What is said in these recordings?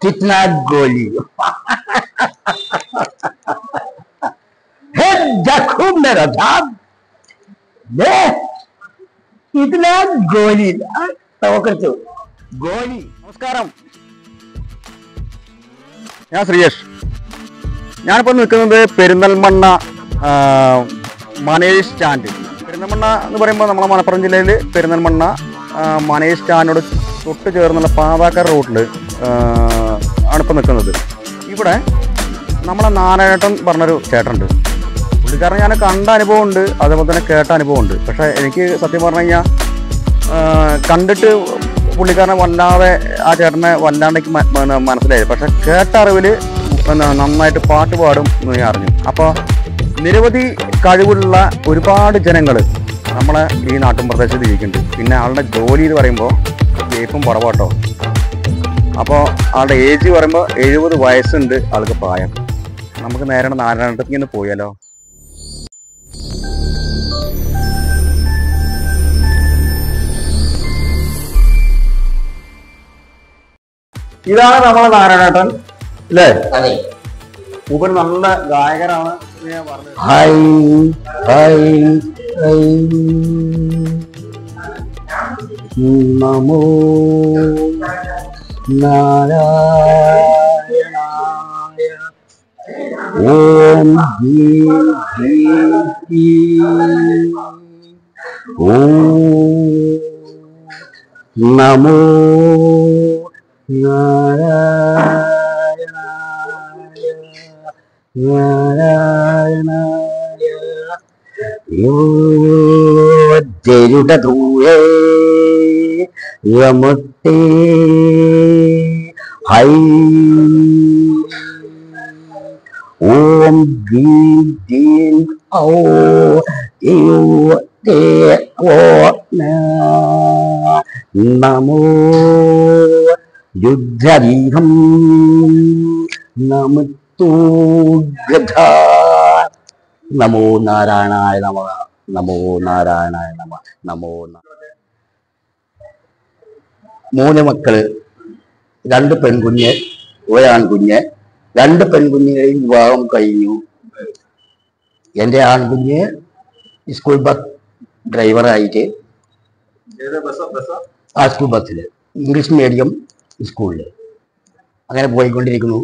कितना गोली है देखो मेरा साहब दे कितना गोली तवकतो गोली നമസ്കാരം, ഞാൻ ശ്രീയേഷ്. ഞാനിപ്പോൾ നിൽക്കുന്നത് പെരിന്തൽമണ്ണ മനേഷ് സ്റ്റാൻഡ്. പെരിന്തൽമണ്ണ എന്ന് പറയുമ്പോൾ നമ്മളെ മലപ്പുറം ജില്ലയിൽ പെരിന്തൽമണ്ണ മനേഷ് സ്റ്റാൻഡിനോട് തൊട്ട് ചേർന്നുള്ള പാതാക്കര റൂട്ടിൽ ആണിപ്പോൾ നിൽക്കുന്നത്. ഇവിടെ നമ്മളെ നാരായണേട്ടൻ പറഞ്ഞൊരു ചേട്ടനുണ്ട്. പുള്ളിക്കാരൻ ഞാൻ കണ്ട അനുഭവമുണ്ട്, അതേപോലെ തന്നെ കേട്ട അനുഭവമുണ്ട്. പക്ഷേ എനിക്ക് സത്യം പറഞ്ഞു കഴിഞ്ഞാൽ കണ്ടിട്ട് പുള്ളിക്കാരനെ വല്ലാതെ ആ ചേട്ടനെ വല്ലാണ്ടേക്ക് മനസ്സിലായി. പക്ഷെ കേട്ട അറിവിൽ നന്നായിട്ട് പാട്ട് പാടും എന്ന് ഞാൻ അറിഞ്ഞു. അപ്പോൾ നിരവധി കഴിവുള്ള ഒരുപാട് ജനങ്ങൾ നമ്മളെ ഈ നാട്ടിൻ പ്രദേശത്ത് ജീവിക്കുന്നുണ്ട്. പിന്നെ ആളുടെ ജോലി എന്ന് പറയുമ്പോൾ ഏപ്പും പുറകോട്ടോ. അപ്പോൾ ആളുടെ ഏജ് പറയുമ്പോൾ 70 വയസ്സുണ്ട് ആൾക്ക് പ്രായം. നമുക്ക് നേരെ നാരായണത്തേക്ക് ഇങ്ങനെ പോയാലോ? ഇതാണ് നമ്മളെ നാരായണേട്ടൻ അല്ലേ? മൂപ്പര് നല്ല ഗായകരാണ് ഞാൻ പറഞ്ഞത്. നമോ നാരായണായ ഓം ഓം നമോ നാരായണായ നാരായണായ യോരുട ദൂരേ യമത്തെ ഹൈ ഓം ഗീം ദീം ഔ യോ തേ ഓ നമോ യുദ്ധദീഹം നമസ്തുഗത നമോ നാരായണായ നമ നമോ നാരായണായ നമ നമോ. 3 മക്കള്, 2 പെൺകുഞ്ഞ്, 1 ആൺകുഞ്ഞ്. 2 പെൺകുഞ്ഞുങ്ങളെയും വിവാഹം കഴിഞ്ഞു. എൻ്റെ ആൺകുഞ്ഞ് സ്കൂൾ ബസ് ഡ്രൈവറായിട്ട് ആ സ്കൂൾ ബസ്സിൽ ഇംഗ്ലീഷ് മീഡിയം സ്കൂളിൽ അങ്ങനെ പോയിക്കൊണ്ടിരിക്കുന്നു.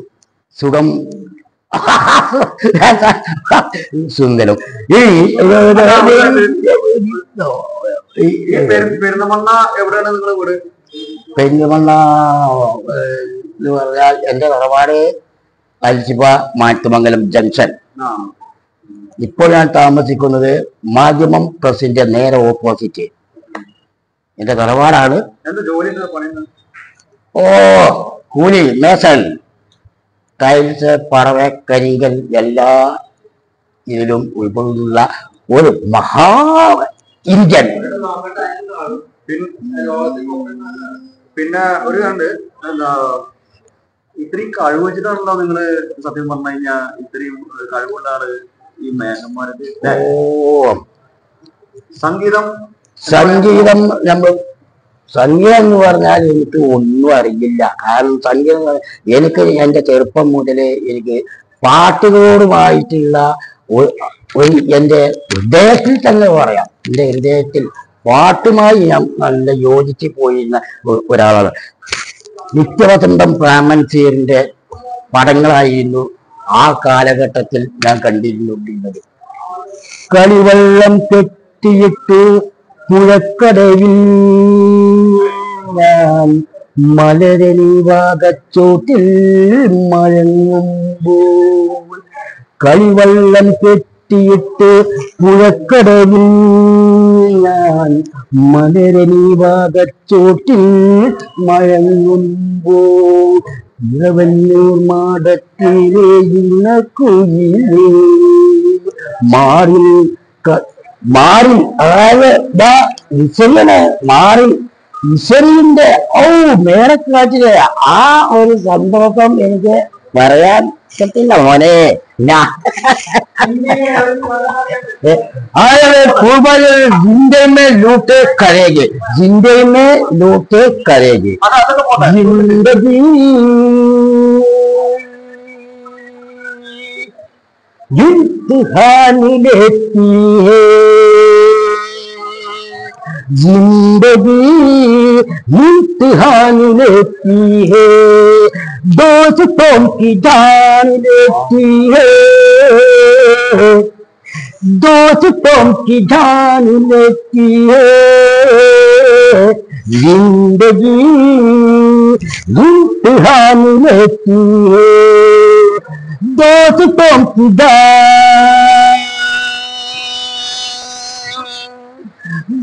സുഖം സുന്ദരം. പെരിന്തൽമണ്ണ എവിടെയാണ് നിങ്ങളുടെ വീട്? പെരിന്തൽമണ്ണ എന്ന് പറഞ്ഞാൽ എൻ്റെ തറവാട് അൽച്ചിപ്പ മാറ്റുമംഗലം ജംഗ്ഷൻ. ഇപ്പോൾ ഞാൻ താമസിക്കുന്നത് മാധ്യമം പ്രസിന്റെ നേരെ ഓപ്പോസിറ്റ്. എൻ്റെ തറവാടാണ്. ഓ കൂലി മേസൺ, ടൈൽസ്, പറവ, കരികൽ എല്ലാ ഇതിലും ഉൾപ്പെടുന്ന ഒരു മഹാ ഇന്ത്യൻ. പിന്നെ ഒരു കണ്ട് എന്താ ഇത്രയും കഴിവ് വെച്ചിട്ടാണല്ലോ നിങ്ങള് സത്യം പറഞ്ഞു കഴിഞ്ഞാൽ ഇത്രയും കഴിവുള്ള ആള് ഈ മേഘന്മാർക്ക്. സംഗീതം സംഗീതം എന്ന് പറഞ്ഞാൽ എനിക്ക് ഒന്നും അറിയില്ല. കാരണം സംഗീതം എനിക്ക് എൻ്റെ ചെറുപ്പം മുതലേ എനിക്ക് പാട്ടുകളോടുമായിട്ടുള്ള എൻ്റെ ഹൃദയത്തിൽ തന്നെ പറയാം. എൻ്റെ ഹൃദയത്തിൽ പാട്ടുമായി ഞാൻ നല്ല യോജിച്ച് പോയിരുന്ന ഒരാളാണ്. നിത്യവസന്തം പ്രാമൻസീറിന്റെ പടങ്ങളായിരുന്നു ആ കാലഘട്ടത്തിൽ ഞാൻ കണ്ടിരുന്നുകൊണ്ടിരുന്നത്. കളിവെള്ളം കെട്ടിയിട്ട് പുഴക്കടവിൽ ഞാൻ മലരണി വാകച്ചോട്ടിൽ മഴങ്ങുമ്പോൾ, കളിവെള്ളം കെട്ടിയിട്ട് പുഴക്കടവിൽ ഞാൻ മലരണി വാകച്ചോട്ടിൽ മഴങ്ങുമ്പോൾ, ഇളവന്നൂർ മാടത്തിലെ ഇണക്കുയിലേ മാറിൽ മാറി അതായത് മാറി ഈശ്വരിന്റെ മേടക്കാറ്റിലെ ആ ഒരു സന്തോഷം എനിക്ക് പറയാൻ പറ്റില്ല മോനെ. जिंदे में लूटे करेंगे जिंदगी इम्तिहान लेती है जिंदगी इम्तिहान लेती है दोस्तों की जान लेती है दोस्तों की जान लेती है जिंदगी इम्तिहान लेती है दोस्तों की जान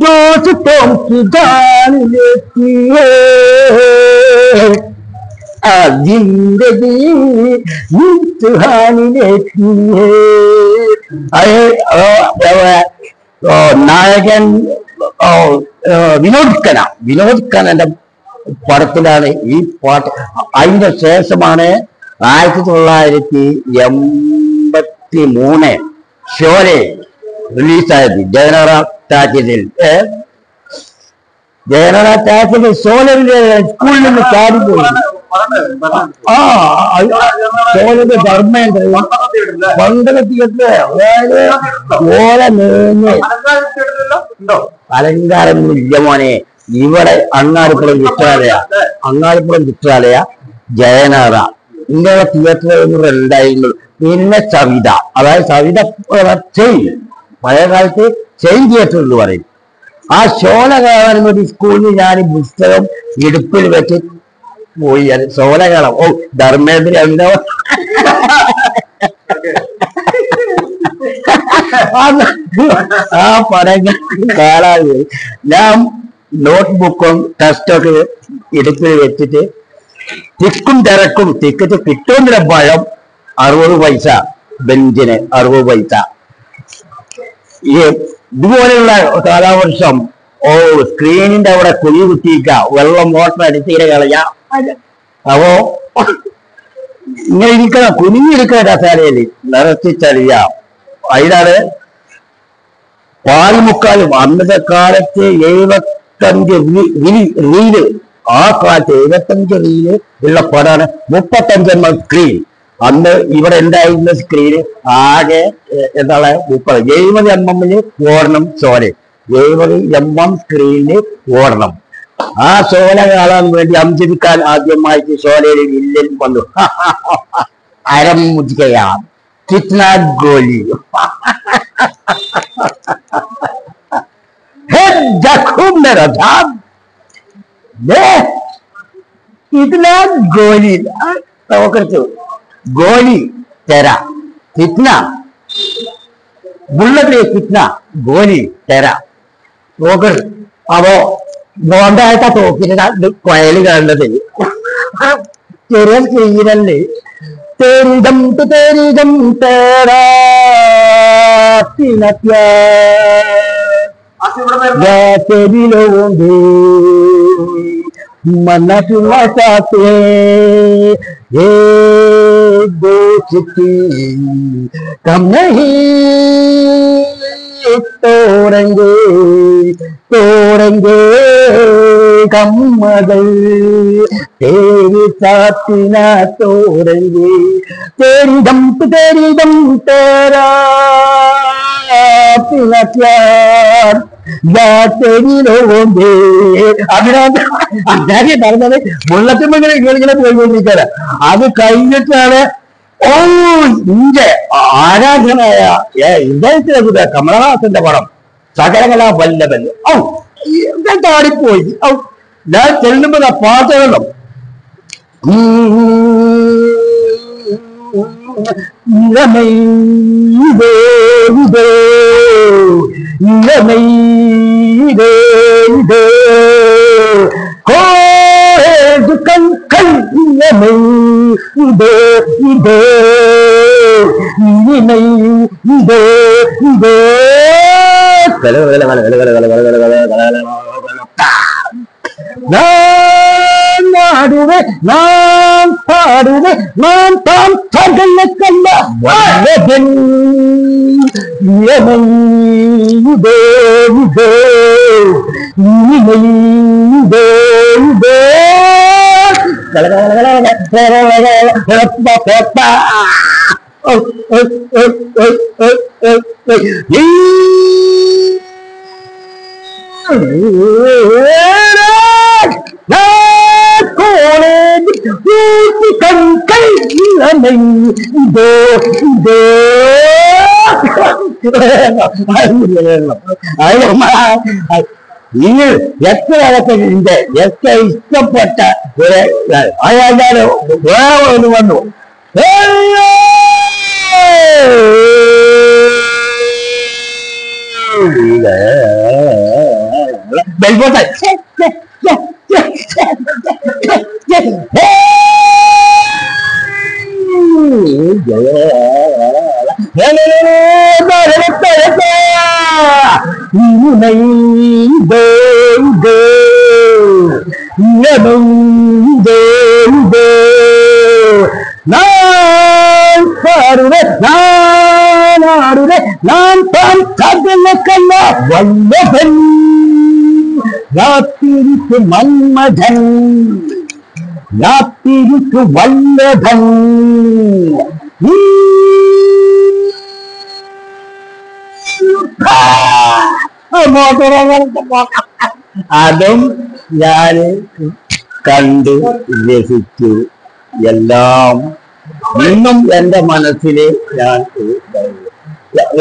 दोस्तों की जान लेती है जिंदगी इम्तिहान लेती है നായകൻ വിനോദ് ഖന്നന്റെ പടത്തിലാണ് ഈ പാട്ട്. അതിന്റെ ശേഷമാണ് 1983 ഷോലെ റിലീസായത്. ജയനറ ടാക്കിൽ ഷോലന്റെ സ്കൂളിൽ നിന്ന് ചാടിപ്പോയി. ഷോലന്റെ ധർമ്മേന്ദ്ര പണ്ടക തിയേറ്റർ ഓലെ നേഞ്ഞ് അലങ്കാരമൊന്നും ഇല്ല മോനെ. ഇവിടെ അങ്ങാടിപ്പുറം ചിത്രാലയ ജയനറ ഇങ്ങനെയുള്ള തിയേറ്ററുകൾ ഉണ്ടായിരുന്നു. പിന്നെ സവിത, അതായത് സവിത ചെയിൻ, പഴയ കാലത്ത് ചെയിൻ തിയേറ്റർ എന്ന് പറയും. ആ ഷോല കാണാൻ വേണ്ടി സ്കൂളിൽ ഞാൻ പുസ്തകം ഇടുപ്പിൽ വെച്ച് പോയി. അത് ഷോല കാണാം. ഓ ധർമ്മേന്ദ്ര എന്താ ആ പടങ്ങൾ കാണാൻ ഞാൻ നോട്ട്ബുക്കും ടെസ്റ്റൊക്കെ ഇടുപ്പിൽ വെച്ചിട്ട് തിക്കും തിരക്കും ടിക്കറ്റ് കിട്ടുമെന്നില്ല. പഴം 60 പൈസ, ബെഞ്ചിന് 60 പൈസ. ഈ ഇതുപോലെയുള്ള കാലാവർഷം സ്ക്രീനിന്റെ അവിടെ കുഴി കുത്തിയിക്ക, വെള്ളം മോട്ടർ അടിച്ചീരെ കളയാ. അപ്പോ ഇങ്ങനെ ഇരിക്കണം, കുനിഞ്ഞിരിക്കണ കസാലയില് നിറച്ച് ചളിയ. അതിനാണ് പാൽമുക്കാലും അന്നത്തെ കാലത്ത് 75 റീല്, ആ കാലത്ത് 75 റീല് ഉള്ള പടമാണ് 35 സ്ക്രീൻ. അന്ന് ഇവിടെ ഉണ്ടായിരുന്ന സ്ക്രീന് ആകെ എന്താണ് 70 mm ഓടണം ഷോല. 70 mm സ്ക്രീനിന് ഓടണം. ആ ഷോല കാണാൻ വേണ്ടി അംജദിക്കാൻ ആദ്യമായിട്ട് ഷോലയിൽ വില്ലൻ വന്നു. അരമുജിക്കയാ കിത്നാ ഗോലി कितना गोली गोली तेरा कितना बुलेट कितना गोली तेरा നോക്കർ. അപ്പോ ബോണ്ടായിട്ടാ തോക്കിട്ട് കൊയല് കാണുന്നത്. ചെറിയ സ്ക്രീനല്ലേ. तेरिदम तेरा तेरी लोगों मन सुनाते ये दोस्ती कम नहीं तोड़ेंगे कम मदल तेरे साथ ना तोड़ेंगे तेरी दम तेरा पिला प्यार तेरी लोगों അങ്ങനെ പറഞ്ഞത് മുള്ളത്തിമ്മങ്ങനെ ഇങ്ങനെ പോയിക്കൊണ്ടിരിക്കാന. അത് കഴിഞ്ഞിട്ടാണ് ഇന്റെ ആരാധനായ ഇദ്ദേഹത്തിലെ കമലഹാസന്റെ പടം സകലകലാ വല്ലഭൻ. ഞാൻ താടിപ്പോയി. ഞാൻ ചെല്ലുമ്പോ പാട്ടുകളും നാടുവേ നാം പാടുവേ നാം താം തകലക്കല്ല വല്ലഭൻ യമൈദേ നിങ്ങൾ എത്ര അകത്തിന്റെ എത്ര ഇഷ്ടപ്പെട്ട അയാൾ വേറെ ഒന്ന് വന്നു ബെൽബോട്ടെ நான் தான் கதலக்கல்ல வல்லபன் யாத்திருக்கு மன்மதன் யாத்திருக்கு வல்லபன் അതും ഞാൻ കണ്ടു രസിച്ചു എല്ലാം ഇന്നും എന്റെ മനസ്സില് ഞാൻ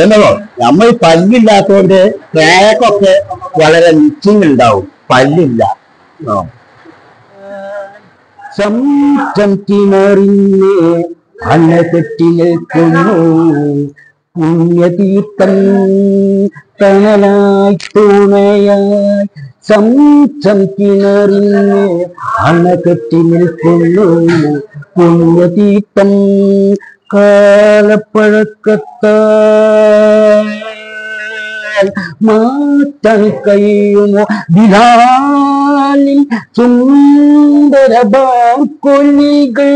എന്നോ നമ്മൾ പല്ലില്ലാത്തതുകൊണ്ട് ക്രാക്കൊക്കെ വളരെ മിച്ചിങ് ഉണ്ടാവും പല്ലില്ല സംതീമറിഞ്ഞ് അണകെട്ടി നിൽക്കുന്നു പുണ്യതീർത്ഥം തണലായി തുണയായി സംതീമറിഞ്ഞ് അണകെട്ടി നിൽക്കുന്നു പുണ്യതീർത്ഥം കാലപ്പഴക്കത്താൽ മാറ്റാൻ കഴിയുമോ ബിലാലിൻ സുന്ദര ബാക്കൊലികൾ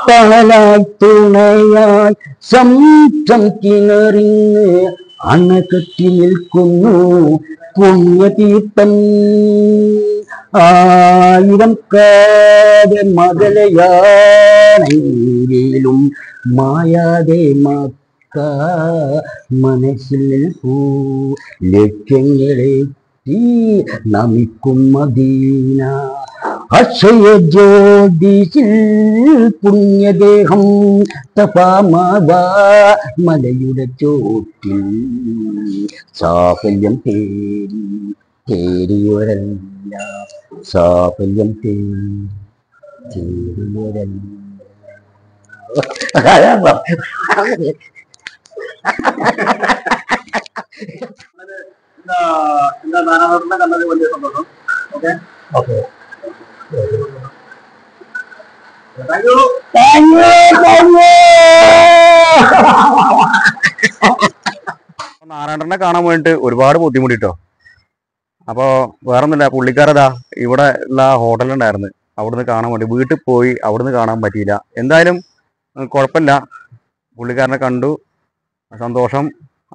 തണലായി തുണയായി സംതീമറിഞ്ഞ് അണകെട്ടി നിൽക്കുന്നു പുണ്യതീർത്ഥം ആയിരം കാത മകലയാണെങ്കിലും മായാതെ മക്ക മനസ്സിൽ പൂ ലക്ഷ്യങ്ങളെ നമിക്കും മദീന അക്ഷയ ജ്യോതിഷിൽ പുണ്യദേഹം തപാമാവാ മലയുടെ ചോട്ടിൽ സാഫല്യം തേടിയൊരല്ല സാഫല്യം തേടിയൊരല്ല കണ്ടത് വലിയ സന്തോഷം. ഓക്കെ ഓക്കെ നാരായണനെ കാണാൻ വേണ്ടിട്ട് ഒരുപാട് ബുദ്ധിമുട്ടിട്ടോ. അപ്പൊ വേറൊന്നുമില്ല, പുള്ളിക്കാരതാ ഇവിടെ ഉള്ള ഹോട്ടലുണ്ടായിരുന്നു, അവിടുന്ന് കാണാൻ വേണ്ടി വീട്ടിൽ പോയി, അവിടുന്ന് കാണാൻ പറ്റിയില്ല. എന്തായാലും കുഴപ്പമില്ല, പുള്ളിക്കാരനെ കണ്ടു, സന്തോഷം.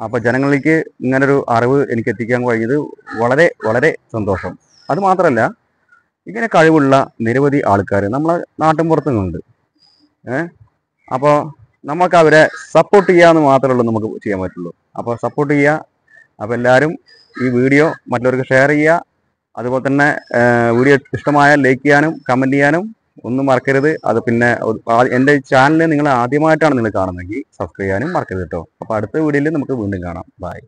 അപ്പൊ ജനങ്ങളിലേക്ക് ഇങ്ങനൊരു അറിവ് എനിക്ക് എത്തിക്കാൻ കഴിഞ്ഞത് വളരെ വളരെ സന്തോഷം. അത് മാത്രമല്ല, ഇങ്ങനെ കഴിവുള്ള നിരവധി ആൾക്കാർ നമ്മളെ നാട്ടിൻപുറത്തുണ്ട്. അപ്പോൾ നമുക്ക് അവരെ സപ്പോർട്ട് ചെയ്യാന്ന് മാത്രമേ ഉള്ളൂ നമുക്ക് ചെയ്യാൻ പറ്റുള്ളൂ. അപ്പോൾ സപ്പോർട്ട് ചെയ്യുക. അപ്പോൾ എല്ലാവരും ഈ വീഡിയോ മറ്റുള്ളവർക്ക് ഷെയർ ചെയ്യുക. അതുപോലെ തന്നെ വീഡിയോ ഇഷ്ടമായാൽ ലൈക്ക് ചെയ്യാനും കമൻറ്റ് ചെയ്യാനും ഒന്നും മറക്കരുത്. അത് പിന്നെ എൻ്റെ ചാനൽ നിങ്ങൾ ആദ്യമായിട്ടാണ് നിങ്ങൾ കാണുന്നതെങ്കിൽ സബ്സ്ക്രൈബ് ചെയ്യാനും മറക്കരുത് കേട്ടോ. അപ്പോൾ അടുത്ത വീഡിയോയിൽ നമുക്ക് വീണ്ടും കാണാം. ബൈ.